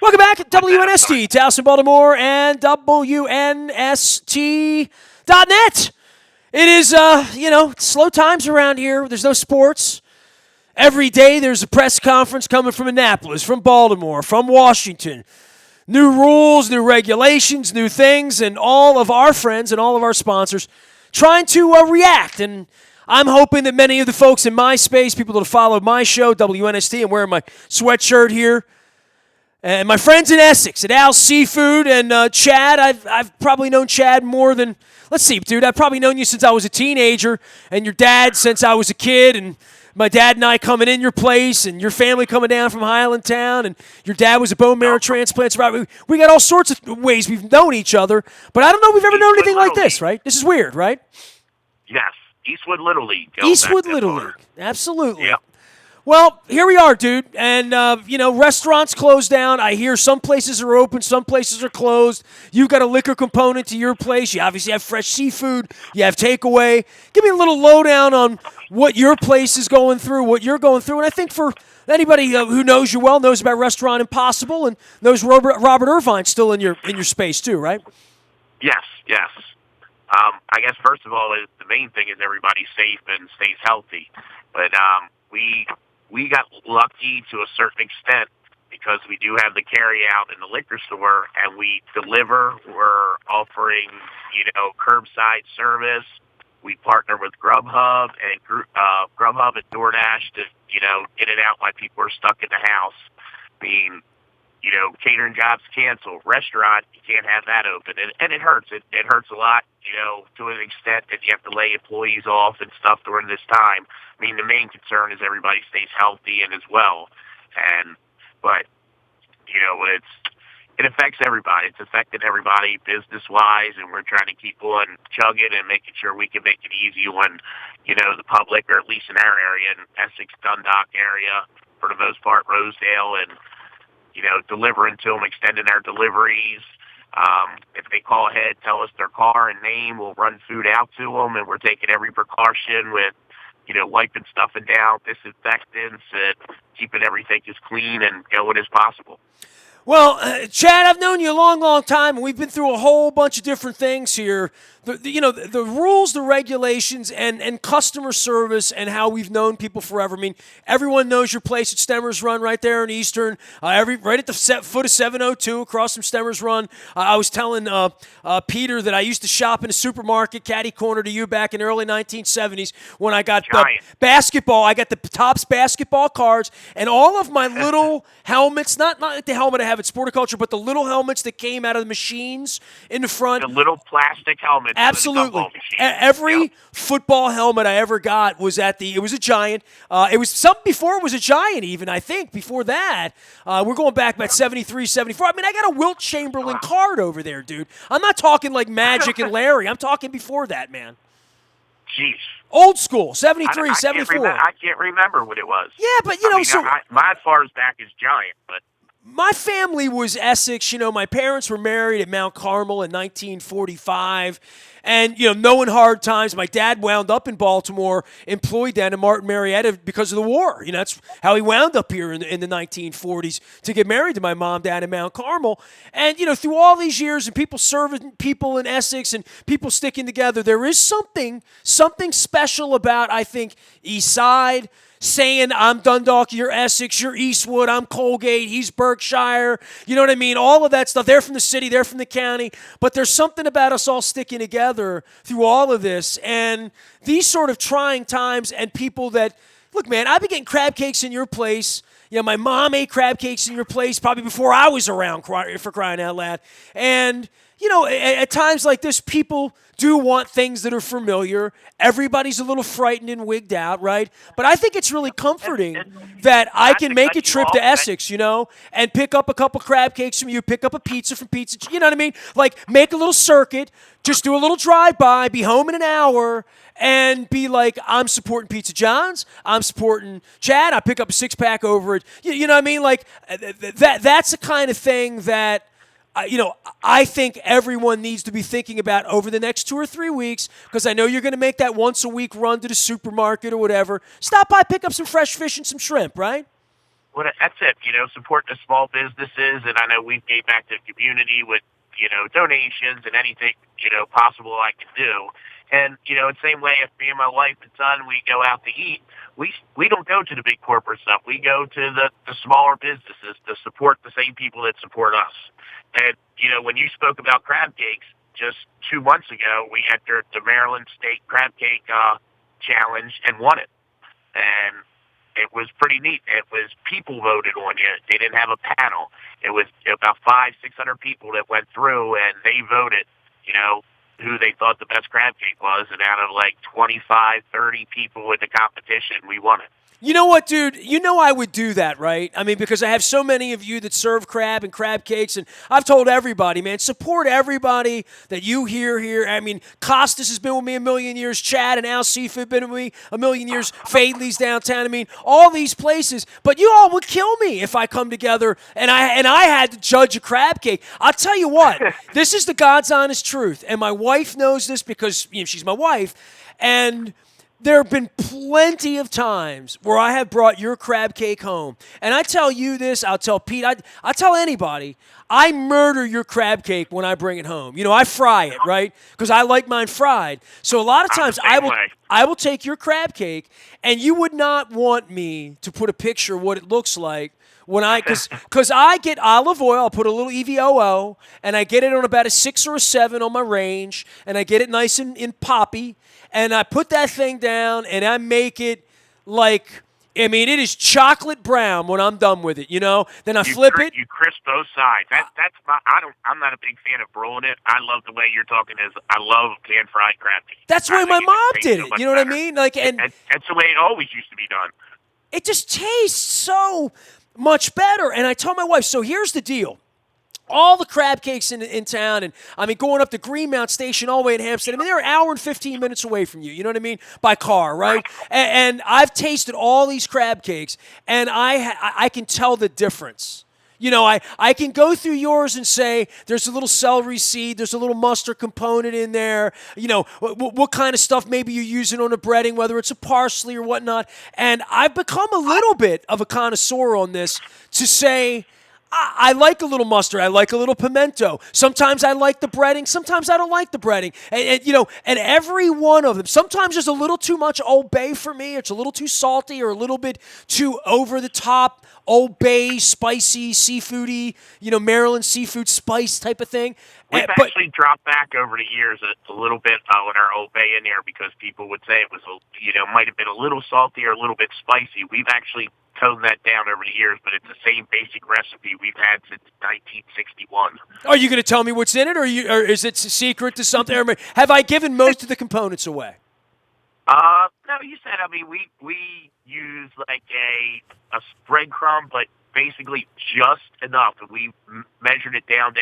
Welcome back at WNST, Towson, Baltimore, and WNST.net. It is, slow times around here. There's no sports. Every day there's a press conference coming from Annapolis, from Baltimore, from Washington. New rules, new regulations, new things, and all of our friends and all of our sponsors trying to react. And I'm hoping that many of the folks in my space, people that have followed my show, WNST, I'm wearing my sweatshirt here, and my friends in Essex at Al's Seafood and Chad. I've probably known Chad more than, let's see, dude, I've probably known you since I was a teenager, and your dad since I was a kid, and my dad and I coming in your place, and your family coming down from Highlandtown, and your dad was a bone marrow transplant. We got all sorts of ways we've known each other, but I don't know if we've ever known anything like this, right? This is weird, right? Yes, Eastwood Little League. Eastwood Little League, absolutely. Yep. Well, here we are, dude, and, restaurants closed down. I hear some places are open, some places are closed. You've got a liquor component to your place. You obviously have fresh seafood. You have takeaway. Give me a little lowdown on what your place is going through, what you're going through, and I think for anybody who knows you well, knows about Restaurant Impossible, and knows Robert Irvine's still in your space too, right? Yes. I guess, first of all, the main thing is everybody's safe and stays healthy, but we got lucky to a certain extent because we do have the carry out in the liquor store and we deliver. We're offering, curbside service. We partner with Grubhub and Grubhub and DoorDash to, get it out while people are stuck in the house. Catering jobs canceled. Restaurant, you can't have that open. And it hurts. It hurts a lot, to an extent that you have to lay employees off and stuff during this time. The main concern is everybody stays healthy and as well. But it affects everybody. It's affected everybody business-wise, and we're trying to keep on chugging and making sure we can make it easy on, the public, or at least in our area, in Essex, Dundalk area, for the most part, Rosedale, and delivering to them, extending our deliveries. If they call ahead, tell us their car and name, we'll run food out to them, and we're taking every precaution with, wiping stuff down, disinfectants, and keeping everything as clean and going as possible. Well, Chad, I've known you a long, long time, and we've been through a whole bunch of different things here. The rules, the regulations, and customer service, and how we've known people forever. Everyone knows your place at Stemmers Run right there in Eastern, right at the foot of 702 across from Stemmers Run. I was telling Peter that I used to shop in a supermarket, catty corner to you back in the early 1970s when I got basketball. I got the Topps basketball cards, and all of my little helmets, not like the helmet I have at Sporticulture, but the little helmets that came out of the machines in the front. The little plastic helmets. Absolutely. Every football helmet I ever got was it was a Giant. It was something before it was a Giant even, I think, before that. We're going back about 73, 74. I got a Wilt Chamberlain card over there, dude. I'm not talking like Magic and Larry. I'm talking before that, man. Jeez. Old school, 73, 74. I can't remember what it was. Yeah, but, my as far as back is Giant, but my family was Essex. My parents were married at Mount Carmel in 1945. And, knowing hard times, my dad wound up in Baltimore, employed down in Martin Marietta because of the war. That's how he wound up here in the 1940s to get married to my mom down in Mount Carmel. And, through all these years and people serving people in Essex and people sticking together, there is something special about, I think, East Side, saying I'm Dundalk, you're Essex, you're Eastwood, I'm Colgate, he's Berkshire. You know what I mean? All of that stuff. They're from the city, they're from the county. But there's something about us all sticking together through all of this. And these sort of trying times and people that, look, man, I've been getting crab cakes in your place. My mom ate crab cakes in your place probably before I was around, for crying out loud. And, at times like this, people do want things that are familiar. Everybody's a little frightened and wigged out, right? But I think it's really comforting that I can make a trip to Essex, and pick up a couple crab cakes from you, pick up a pizza from Pizza, you know what I mean? Like, make a little circuit, just do a little drive-by, be home in an hour, and be like, I'm supporting Pizza John's, I'm supporting Chad, I pick up a six-pack over it. You know what I mean? Like, that's the kind of thing that I think everyone needs to be thinking about over the next 2 or 3 weeks, because I know you're going to make that once-a-week run to the supermarket or whatever. Stop by, pick up some fresh fish and some shrimp, right? Well, that's it. Support the small businesses, and I know we've gave back to the community with donations and anything possible I can do. And the same way, if me and my wife and son we go out to eat, we don't go to the big corporate stuff. We go to the smaller businesses to support the same people that support us. And when you spoke about crab cakes just 2 months ago, we entered the Maryland State Crab Cake Challenge and won it. And it was pretty neat. It was people voted on you. They didn't have a panel. It was about 500-600 people that went through, and they voted, who they thought the best crab cake was. And out of like 25, 30 people in the competition, we won it. You know what, dude? You know I would do that, right? I mean, because I have so many of you that serve crab and crab cakes, and I've told everybody, man, support everybody that you hear here. I mean, Costas has been with me a million years. Chad and Al Seafood have been with me a million years. Fadley's downtown. I mean, all these places. But you all would kill me if I come together and I had to judge a crab cake. I'll tell you what, this is the God's honest truth, and my wife knows this because she's my wife, and there have been plenty of times where I have brought your crab cake home. And I tell you this, I'll tell Pete, I tell anybody, I murder your crab cake when I bring it home. I fry it, right? Because I like mine fried. So a lot of times I will take your crab cake, and you would not want me to put a picture of what it looks like because I get olive oil, I'll put a little EVOO, and I get it on about a 6 or a 7 on my range, and I get it nice and poppy, and I put that thing down, and I make it like, it is chocolate brown when I'm done with it, Then I flip it. You crisp both sides. I'm not a big fan of broiling it. I love the way you're talking. I love pan fried crab cake. That's the way my mom did it. You know what I mean? Like, and that's the way it always used to be done. It just tastes so much better. And I told my wife, so here's the deal. All the crab cakes in town, and going up to Greenmount Station all the way in Hampstead, they're an hour and 15 minutes away from you, you know what I mean, by car, right? And I've tasted all these crab cakes, and I can tell the difference. I can go through yours and say there's a little celery seed, there's a little mustard component in there, what kind of stuff maybe you're using on the breading, whether it's a parsley or whatnot. And I've become a little bit of a connoisseur on this to say, I like a little mustard. I like a little pimento. Sometimes I like the breading. Sometimes I don't like the breading. And every one of them. Sometimes there's a little too much Old Bay for me. It's a little too salty or a little bit too over the top Old Bay, spicy, seafoody, Maryland seafood spice type of thing. We've actually dropped back over the years a little bit with our Old Bay in there because people would say it was, might have been a little salty or a little bit spicy. We've actually toned that down over the years, but it's the same basic recipe we've had since 1961. Are you going to tell me what's in it, or is it a secret to something? Have I given most of the components away? No, you said, we use like a breadcrumb, but basically just enough. We measured it down,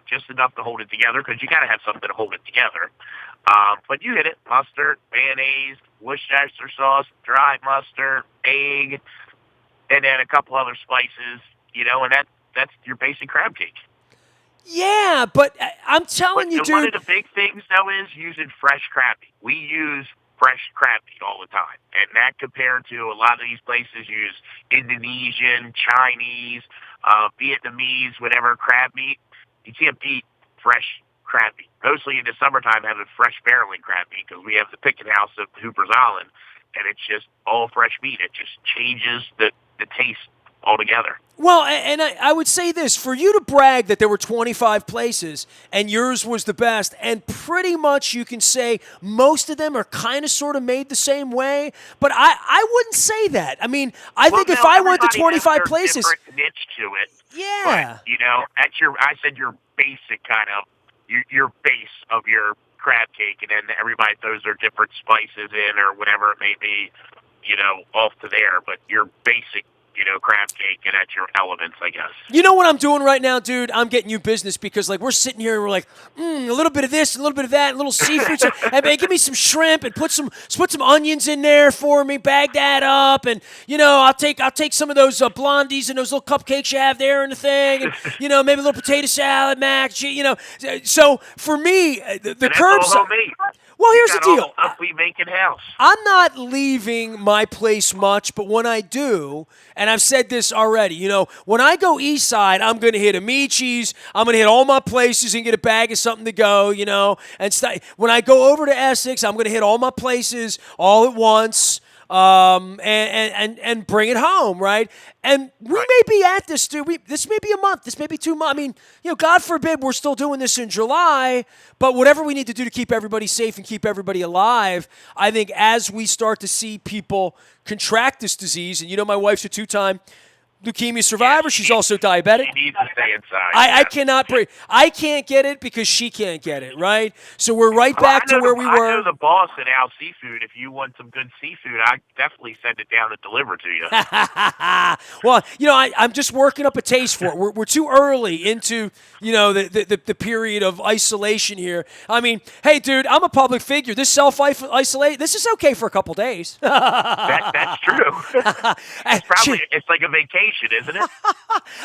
just enough to hold it together, because you got to have something to hold it together. But you hit it: mustard, mayonnaise, Worcestershire sauce, dry mustard, egg, and then a couple other spices, and that's your basic crab cake. Yeah, but I'm telling you, dude. One of the big things, though, is using fresh crab meat. We use fresh crab meat all the time, and that compared to a lot of these places use Indonesian, Chinese, Vietnamese, whatever crab meat. You can't beat fresh crab meat. Mostly in the summertime, having fresh barreling crab meat because we have the picking house of Hooper's Island, and it's just all fresh meat. It just changes the taste altogether. Well, and I would say this, for you to brag that there were 25 places and yours was the best, and pretty much you can say most of them are kind of sort of made the same way, but I wouldn't say that. I think if I went to 25 places, different niche to it. Yeah. But, I said your basic kind of, your base of your crab cake, and then everybody throws their different spices in or whatever it may be, off to there, but your basic crab cake, and that's your elements, I guess. You know what I'm doing right now, dude? I'm getting you business because, we're sitting here and we're like, a little bit of this, a little bit of that, a little seafood. Hey, man, give me some shrimp and put some onions in there for me. Bag that up, and I'll take some of those blondies and those little cupcakes you have there and the thing, and maybe a little potato salad, mac. So for me, the curbside. Well, You here's the got all the deal. stuff we make in house. I'm not leaving my place much, but when I do, and I've said this already, when I go east side, I'm going to hit Amici's. I'm going to hit all my places and get a bag of something to go, when I go over to Essex, I'm going to hit all my places all at once. And bring it home, right? And we Right. may be at this, dude. This may be a month. This may be 2 months. I mean, God forbid we're still doing this in July. But whatever we need to do to keep everybody safe and keep everybody alive, I think as we start to see people contract this disease, and my wife's a 2-time leukemia survivor. She's also diabetic. She needs to stay inside. I yes. cannot breathe. I can't get it because she can't get it, right? So we're right Well, back to where we I know were. the boss at Al Seafood. If you want some good seafood, I definitely send it down to deliver to you. Well, I'm just working up a taste for it. We're too early into, the period of isolation here. I mean, hey, dude, I'm a public figure. This self-isolate, this is okay for a couple days. That's true. It's like a vacation, isn't it?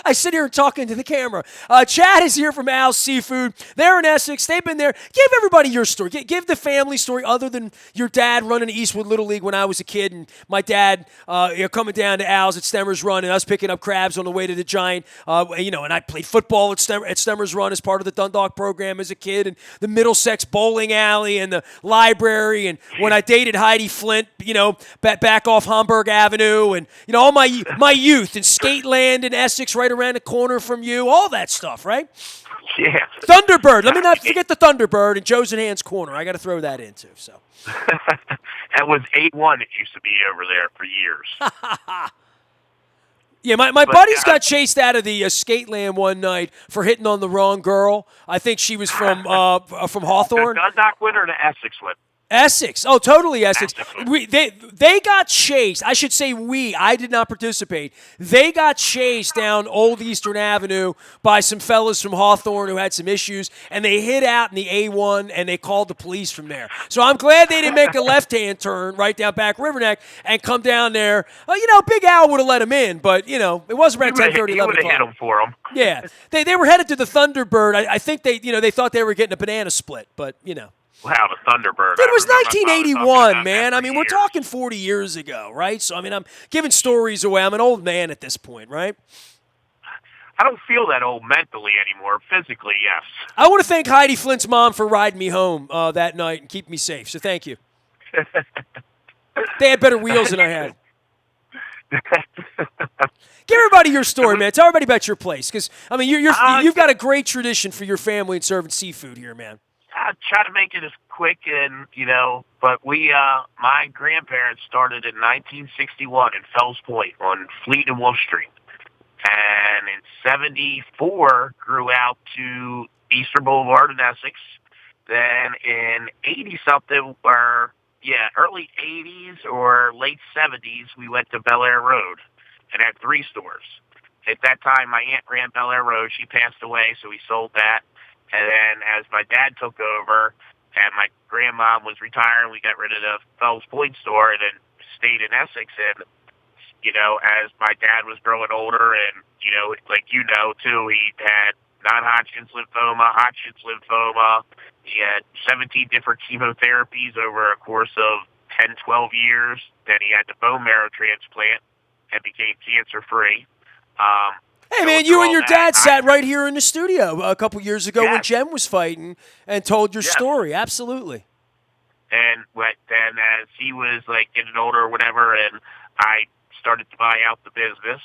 I sit here and talking to the camera. Chad is here from Al's Seafood. They're in Essex. They've been there. Give everybody your story. Give the family story other than your dad running Eastwood Little League when I was a kid and my dad coming down to Al's at Stemmer's Run and us picking up crabs on the way to the Giant. And I played football at Stemmer's Run as part of the Dundalk program as a kid, and the Middlesex bowling alley and the library. And when I dated Heidi Flint, back off Hamburg Avenue, and all my youth and Skateland in Essex right around the corner from you, all that stuff, right? Yeah. Thunderbird. Let me not forget the Thunderbird and Joe's and Hands Corner. I got to throw that in too. So. That was 8-1. It used to be over there for years. Yeah, my buddies got chased out of the Skateland one night for hitting on the wrong girl. I think she was from Hawthorne. The Dundalk win or the Essex win? Essex. Oh, totally Essex. They got chased. I should say we. I did not participate. They got chased down Old Eastern Avenue by some fellas from Hawthorne who had some issues, and they hid out in the A1, and they called the police from there. So I'm glad they didn't make a left-hand turn right down back Riverneck and come down there. Big Al would have let him in, but, it was around 10:30, 11 o'clock. You would have hit him for him. Yeah. They were headed to the Thunderbird. I think they thought they were getting a banana split, but, Wow, the Thunderbird. It was 1981, man. I mean, we're years. talking 40 years ago, right? So, I mean, I'm giving stories away. I'm an old man at this point, right? I don't feel that old mentally anymore. Physically, yes. I want to thank Heidi Flint's mom for riding me home that night and keeping me safe. So, thank you. They had better wheels than I had. Give everybody your story, man. Tell everybody about your place, because I mean, you've got a great tradition for your family in serving seafood here, man. I try to make it as quick but my grandparents started in 1961 in Fells Point on Fleet and Wolf Street. And in 74 grew out to Eastern Boulevard in Essex. Then in 80-something, early 80s or late 70s, we went to Bel Air Road and had 3 stores. At that time, my aunt ran Bel Air Road. She passed away, so we sold that. And then as my dad took over and my grandma was retiring, we got rid of the Fells Point store and then stayed in Essex. And, as my dad was growing older and, too, he had non-Hodgkin's lymphoma, Hodgkin's lymphoma. He had 17 different chemotherapies over a course of 10, 12 years. Then he had the bone marrow transplant and became cancer-free. Hey, man, you and your dad sat right here in the studio a couple years ago when Jem was fighting and told your story. Absolutely. And then as he was, getting older or whatever, and I started to buy out the business,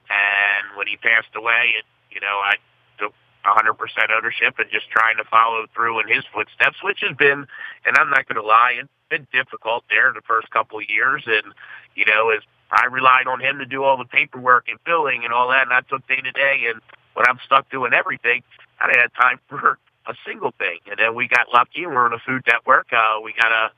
and when he passed away, I took 100% ownership and just trying to follow through in his footsteps, which has been, and I'm not going to lie, it's been difficult there the first couple of years, and, as I relied on him to do all the paperwork and billing and all that, and I took day to day. And when I'm stuck doing everything, I didn't have time for a single thing. And then we got lucky, and we're on a Food Network. We got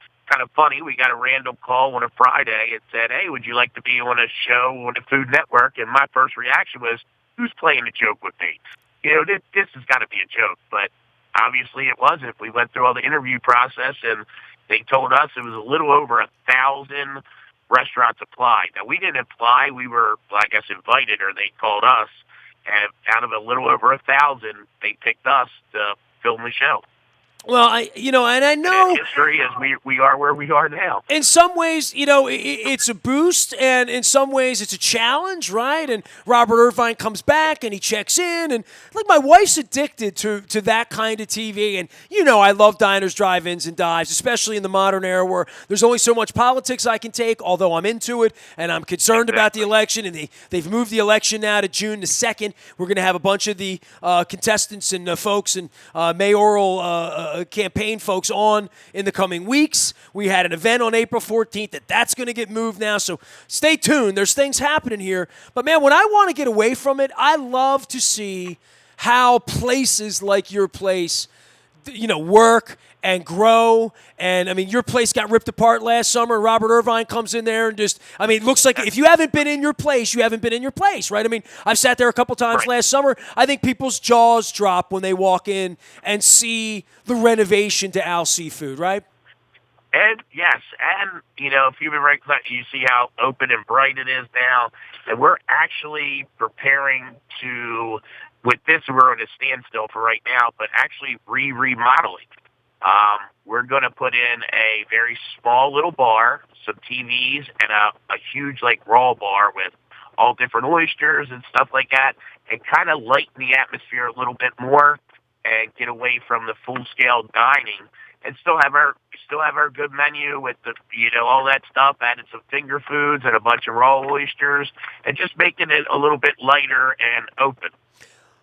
we got a random call on a Friday and said, "Hey, would you like to be on a show on the Food Network?" And my first reaction was, "Who's playing a joke with me? This has got to be a joke." But obviously, it wasn't. We went through all the interview process, and they told us it was a little over 1,000. Restaurants applied. Now, we didn't apply. We were, invited, or they called us. And out of a little over 1,000, they picked us to film the show. Well, and I And in know history, as we are where we are now. in some ways, it's a boost, and in some ways, it's a challenge, right? And Robert Irvine comes back and he checks in, and like my wife's addicted to that kind of TV, and I love diners, drive-ins, and dives, especially in the modern era where there's only so much politics I can take. Although I'm into it, and I'm concerned about the Exactly. election, and they've moved the election now to June the 2nd. We're going to have a bunch of the contestants and folks and mayoral campaign folks on in the coming weeks. We had an event on April 14th that's going to get moved now, so stay tuned. There's things happening here. But, man, when I want to get away from it, I love to see how places like your place work and grow. And, I mean, your place got ripped apart last summer, and Robert Irvine comes in there and it looks like if you haven't been in your place, you haven't been in your place, right? I mean, I've sat there a couple times Right. last summer. I think people's jaws drop when they walk in and see the renovation to Al Seafood, right? And yes, and if you've been right, you see how open and bright it is now, and we're actually preparing to. With this, we're at a standstill for right now, but actually remodeling. We're going to put in a very small little bar, some TVs, and a huge like raw bar with all different oysters and stuff like that, and kind of lighten the atmosphere a little bit more, and get away from the full scale dining, and still have our good menu with the all that stuff. Added some finger foods and a bunch of raw oysters, and just making it a little bit lighter and open.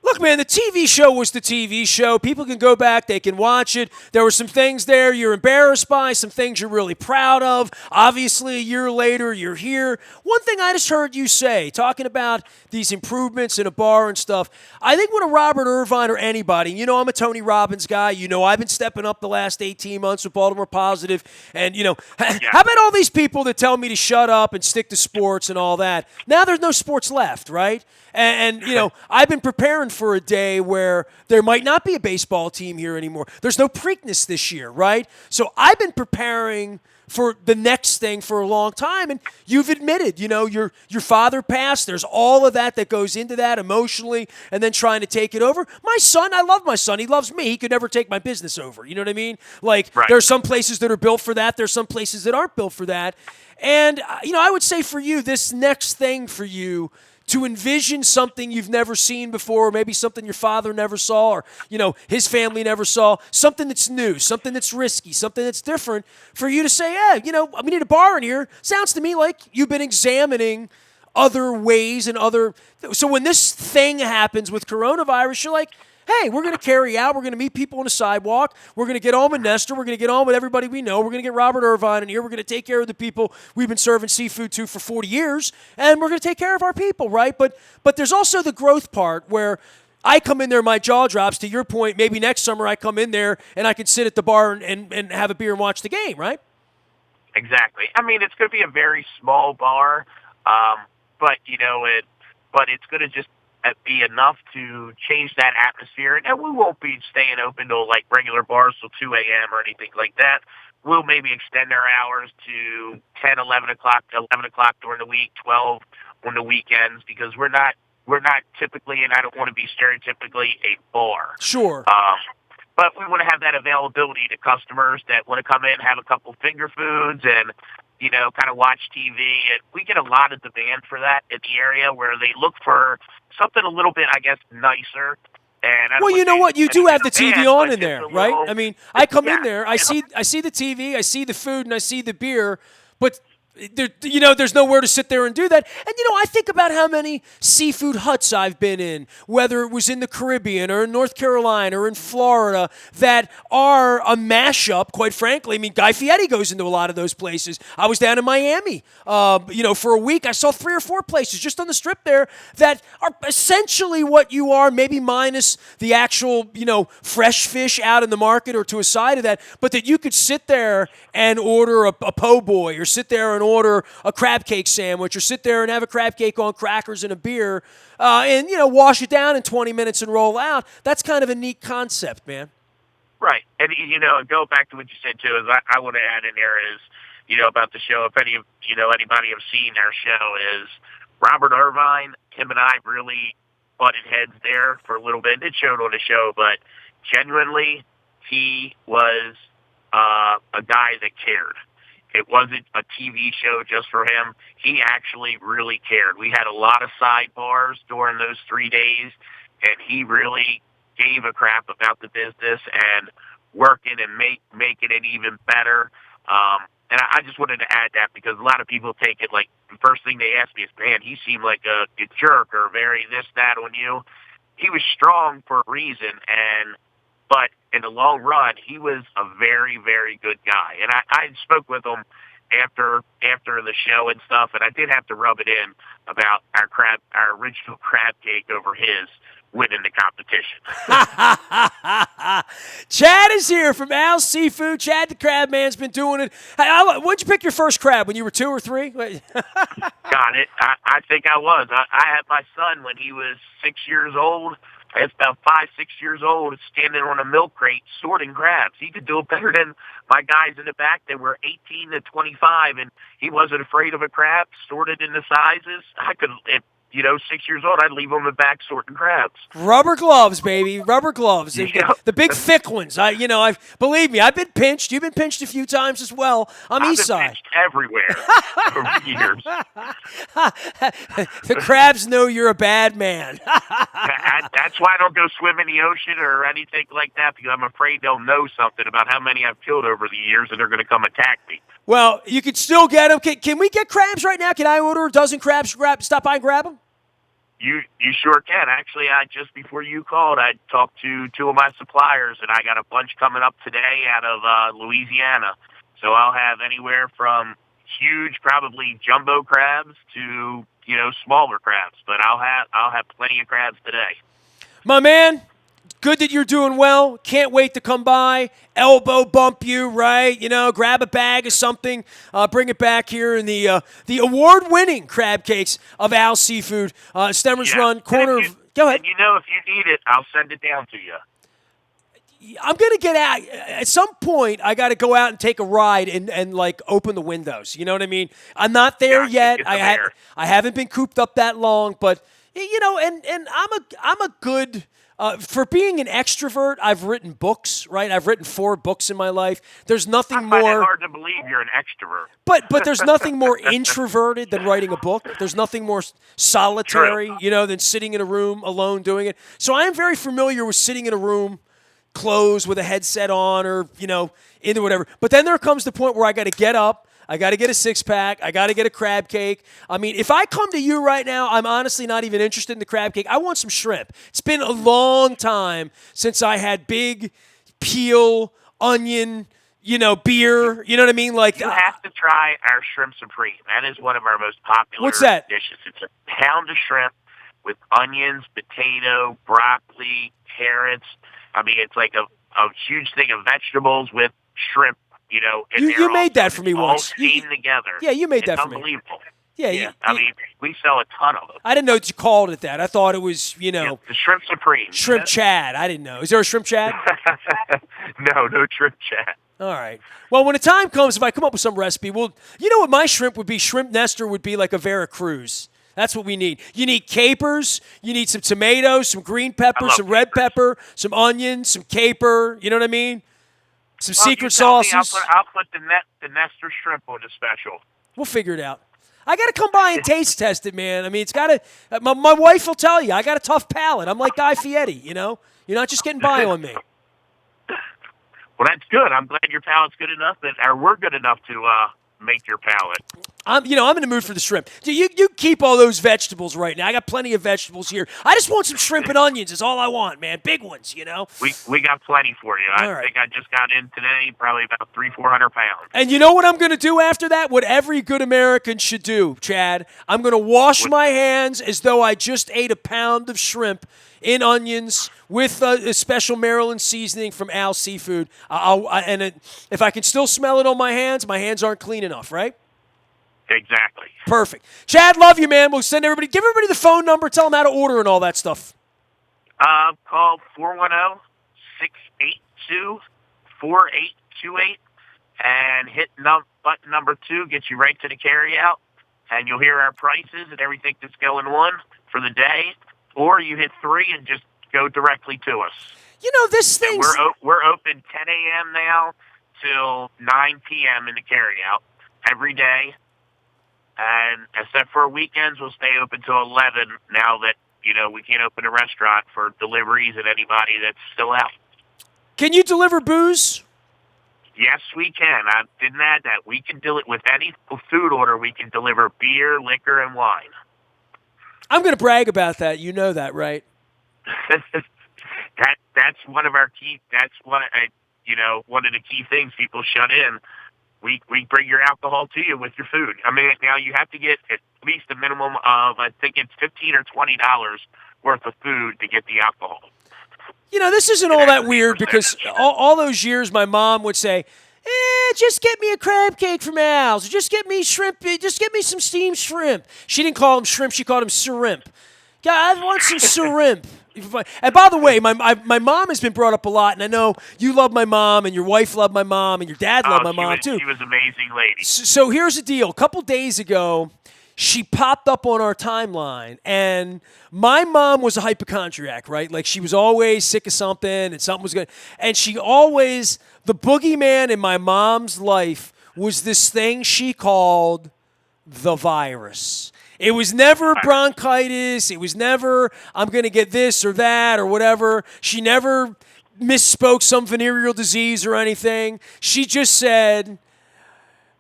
Look, man, the TV show was the TV show. People can go back, they can watch it. There were some things there you're embarrassed by, some things you're really proud of. Obviously, a year later, you're here. One thing I just heard you say, talking about these improvements in a bar and stuff, I think when a Robert Irvine or anybody, I'm a Tony Robbins guy, I've been stepping up the last 18 months with Baltimore Positive, and, Yeah. how about all these people that tell me to shut up and stick to sports and all that? Now there's no sports left, right? And I've been preparing for a day where there might not be a baseball team here anymore. There's no Preakness this year, right? So I've been preparing for the next thing for a long time, and you've admitted, your father passed. There's all of that goes into that emotionally, and then trying to take it over. My son, I love my son. He loves me. He could never take my business over. You know what I mean? Like, Right. there's some places that are built for that. There's some places that aren't built for that. And, I would say for you, this next thing for you, to envision something you've never seen before, or maybe something your father never saw, or his family never saw, something that's new, something that's risky, something that's different, for you to say, yeah, we need a bar in here. Sounds to me like you've been examining other ways and other. So when this thing happens with coronavirus, you're like, hey, we're going to carry out. We're going to meet people on the sidewalk. We're going to get on with Nestor. We're going to get on with everybody we know. We're going to get Robert Irvine in here. We're going to take care of the people we've been serving seafood to for 40 years, and we're going to take care of our people, right? But there's also the growth part where I come in there, my jaw drops. To your point, maybe next summer I come in there and I can sit at the bar and have a beer and watch the game, right? Exactly. I mean, it's going to be a very small bar, but but it's going to just be enough to change that atmosphere. And we won't be staying open till like regular bars till 2 a.m. or anything like that. We'll maybe extend our hours to 10, 11 o'clock, 11 o'clock during the week, 12 on the weekends, because we're not typically, and I don't want to be stereotypically a bar. Sure. But we want to have that availability to customers that want to come in, have a couple finger foods, and kind of watch TV. And we get a lot of demand for that in the area, where they look for something a little bit, I guess, nicer. And I don't Well, you want know to what? You do have the TV bad, on but in just there, a right? little- I mean, I come in yeah, there, I see the TV, I see the food, and I see the beer, but there's nowhere to sit there and do that. And I think about how many seafood huts I've been in, whether it was in the Caribbean or in North Carolina or in Florida, that are a mashup. Quite frankly, I mean, Guy Fieri goes into a lot of those places. I was down in Miami, for a week. I saw 3 or 4 places just on the strip there that are essentially what you are, maybe minus the actual, fresh fish out in the market or to a side of that, but that you could sit there and order a po' boy, or sit there and order a crab cake sandwich, or sit there and have a crab cake on crackers and a beer, and wash it down in 20 minutes and roll out. That's kind of a neat concept, man. Right. And, go back to what you said, too, is I want to add in there is, about the show, if anybody have seen our show, is Robert Irvine, him and I really butted heads there for a little bit. It showed on the show, but genuinely, he was a guy that cared. It wasn't a TV show just for him. He actually really cared. We had a lot of sidebars during those 3 days, and he really gave a crap about the business and working and making it even better. And I just wanted to add that because a lot of people take it like the first thing they ask me is, man, he seemed like a jerk or very this, that on you. He was strong for a reason, but in the long run, he was a very, very good guy. And I spoke with him after the show and stuff, and I did have to rub it in about our original crab cake over his winning the competition. Chad is here from Al's Seafood. Chad the Crab Man's been doing it. When'd you pick your first crab? When you were 2 or 3? Got it. I think I was. I had my son when he was 6 years old. I was about 5, 6 years old, standing on a milk crate sorting crabs. He could do it better than my guys in the back that were 18 to 25, and he wasn't afraid of a crab, sorted into sizes. I could, 6 years old, I'd leave him in the back sorting crabs. Rubber gloves, baby. Rubber gloves. Yeah. The big thick ones. Believe me, I've been pinched. You've been pinched a few times as well. I'm I've east been side. pinched everywhere over the years. The crabs know you're a bad man. That's why I don't go swim in the ocean or anything like that, because I'm afraid they'll know something about how many I've killed over the years, and they're going to come attack me. Well, you can still get them. Can we get crabs right now? Can I order a dozen crabs? Stop by and grab them? You sure can. Actually, just before you called, I talked to 2 of my suppliers, and I got a bunch coming up today out of Louisiana. So I'll have anywhere from huge, probably jumbo crabs to smaller crabs. But I'll have plenty of crabs today. My man, good that you're doing well. Can't wait to come by, elbow bump you, right? Grab a bag of something, bring it back here in the award-winning crab cakes of Al's Seafood. Stemmers Run, corner of... Go ahead. And if you need it, I'll send it down to you. I'm going to get out. At some point, I got to go out and take a ride and open the windows. You know what I mean? I'm not there yet. I haven't been cooped up that long, but, and I'm a good... for being an extrovert, I've written books, right? I've written 4 books in my life. There's nothing more... I find it hard to believe you're an extrovert. But there's nothing more introverted than writing a book. There's nothing more solitary, than sitting in a room alone doing it. So I am very familiar with sitting in a room, closed with a headset on or, into whatever. But then there comes the point where I got to get up. I got to get a 6-pack. I got to get a crab cake. I mean, if I come to you right now, I'm honestly not even interested in the crab cake. I want some shrimp. It's been a long time since I had big peel, onion, beer. You know what I mean? You have to try our shrimp supreme. That is one of our most popular What's that? dishes. It's a pound of shrimp with onions, potato, broccoli, carrots. I mean, it's like a huge thing of vegetables with shrimp. You made that for me once. All steamed together. Yeah, you made that for me. It's unbelievable. Yeah. I mean, we sell a ton of them. I didn't know that you called it that. I thought it was, the shrimp supreme. Shrimp Chad. I didn't know. Is there a shrimp Chad? No shrimp Chad. All right. Well, when the time comes, if I come up with some recipe, what my shrimp would be? Shrimp Nestor would be like a Veracruz. That's what we need. You need capers. You need some tomatoes, some green pepper, some red pepper, some onions, some caper. You know what I mean? Some secret sauces. I'll put the Nestor shrimp on the special. We'll figure it out. I got to come by and taste test it, man. I mean, it's got to. My wife will tell you I got a tough palate. I'm like Guy Fieri. You're not just getting by on me. Well, that's good. I'm glad your palate's good enough or we're good enough to make your palate. I'm in the mood for the shrimp. You keep all those vegetables right now. I got plenty of vegetables here. I just want some shrimp and onions. Is all I want, man. Big ones, We got plenty for you. I think I just got in today, probably about 300-400 pounds. And you know what I'm going to do after that? What every good American should do, Chad. I'm going to wash my hands as though I just ate a pound of shrimp in onions with a special Maryland seasoning from Al's Seafood. If I can still smell it on my hands aren't clean enough, right? Exactly. Perfect. Chad, love you, man. We'll give everybody the phone number, tell them how to order and all that stuff. Call 410-682-4828 and hit button number 2, gets you right to the carryout, and you'll hear our prices and everything that's going on for the day. Or you hit 3 and just go directly to us. You know, this And thing's... we're open 10 a.m. now till 9 p.m. in the carryout every day. And except for weekends, we'll stay open till 11 now that, we can't open a restaurant for deliveries and anybody that's still out. Can you deliver booze? Yes, we can. I didn't add that. We can do it with any food order. We can deliver beer, liquor, and wine. I'm going to brag about that. You know that, right? That's one of our key. That's one of the key things people shut in. We bring your alcohol to you with your food. I mean, now you have to get at least a minimum of, I think it's $15 or $20 worth of food to get the alcohol. This isn't all that weird because all those years my mom would say, just get me a crab cake from Al's. Just get me shrimp. Just get me some steamed shrimp. She didn't call them shrimp. She called them shrimp. God, I want some shrimp. And by the way, my mom has been brought up a lot, and I know you love my mom, and your wife loved my mom, and your dad loved my mom, too. She was an amazing lady. So here's the deal. A couple days ago, she popped up on our timeline, and my mom was a hypochondriac, right? Like, she was always sick of something, and something was going to... And she always... The boogeyman in my mom's life was this thing she called the virus. It was never bronchitis. It was never, I'm going to get this or that or whatever. She never misspoke some venereal disease or anything. She just said,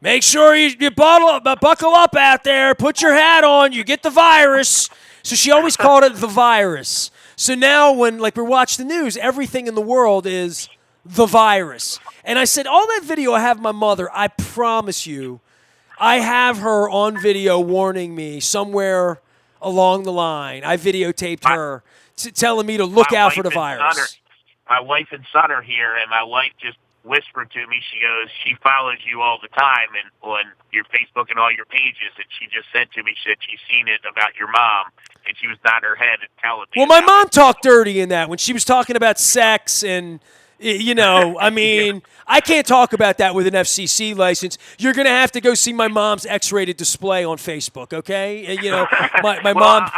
make sure you buckle up out there. Put your hat on. You get the virus. So she always called it the virus. So now when we're watching the news, everything in the world is the virus. And I said, all that video I have of my mother, I promise you, I have her on video warning me somewhere along the line. I videotaped her telling me to look out for the virus. My wife and son are here, and my wife just whispered to me. She goes, she follows you all the time and on your Facebook and all your pages, and she just said to me that she's seen it about your mom, and she was nodding her head and telling me. Well, my mom talked dirty in that when she was talking about sex and... I mean, I can't talk about that with an FCC license. You're going to have to go see my mom's X-rated display on Facebook, okay? My mom...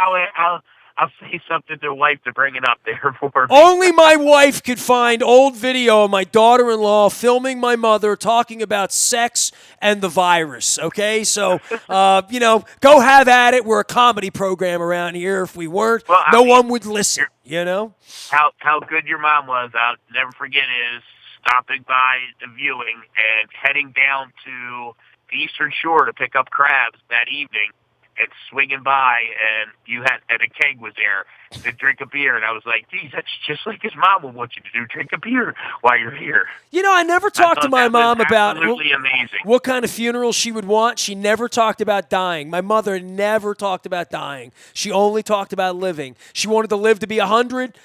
I'll say something to the wife to bring it up there for me. Only my wife could find old video of my daughter-in-law filming my mother talking about sex and the virus, okay? So, go have at it. We're a comedy program around here. If we weren't, no one would listen, How good your mom was, I'll never forget, is stopping by the viewing and heading down to the Eastern Shore to pick up crabs that evening. And swinging by, and a keg was there to drink a beer, and I was like, geez, that's just like his mom would want you to do, drink a beer while you're here. I never talked to my mom about amazing. What kind of funeral she would want. She never talked about dying. My mother never talked about dying. She only talked about living. She wanted to live to be 100.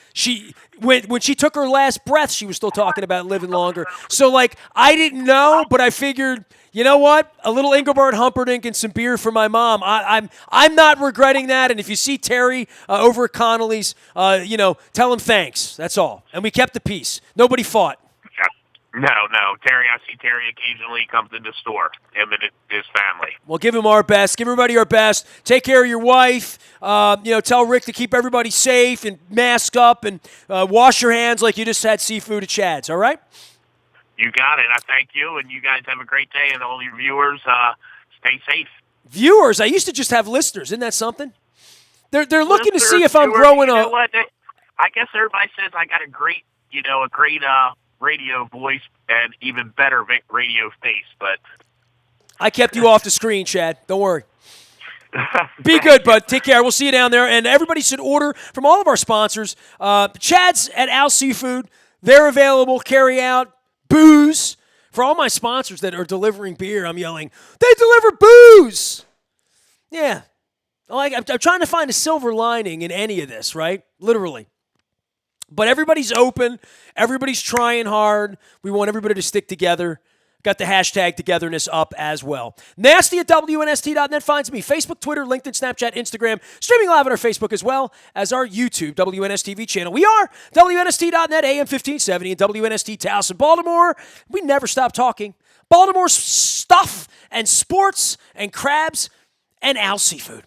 When she took her last breath, she was still talking about living longer. So, I didn't know, but I figured, you know what? A little Engelbert Humperdinck and some beer for my mom. I'm not regretting that. And if you see Terry over at Connolly's, tell him thanks. That's all. And we kept the peace. Nobody fought. No. Terry, I see Terry occasionally comes in the store, him and his family. Well, give him our best. Give everybody our best. Take care of your wife. Tell Rick to keep everybody safe and mask up and wash your hands like you just had seafood at Chad's, all right? You got it. I thank you, and you guys have a great day, and all your viewers, stay safe. Viewers? I used to just have listeners. Isn't that something? They're looking to see if I'm viewers, growing up. What? I guess everybody says I got a great radio voice and even better radio face, but I kept you off the screen, Chad. Don't worry. Be good, bud. Take care. We'll see you down there. And everybody should order from all of our sponsors. Chad's at Al Seafood. They're available. Carry out. Booze. For all my sponsors that are delivering beer, I'm yelling, they deliver booze. Yeah. I'm trying to find a silver lining in any of this, right? Literally. But everybody's open. Everybody's trying hard. We want everybody to stick together. Got the hashtag togetherness up as well. Nasty at WNST.net finds me. Facebook, Twitter, LinkedIn, Snapchat, Instagram. Streaming live on our Facebook as well as our YouTube WNSTV channel. We are WNST.net, AM 1570 and WNST Taos in Baltimore. We never stop talking. Baltimore stuff and sports and crabs and Al Seafood.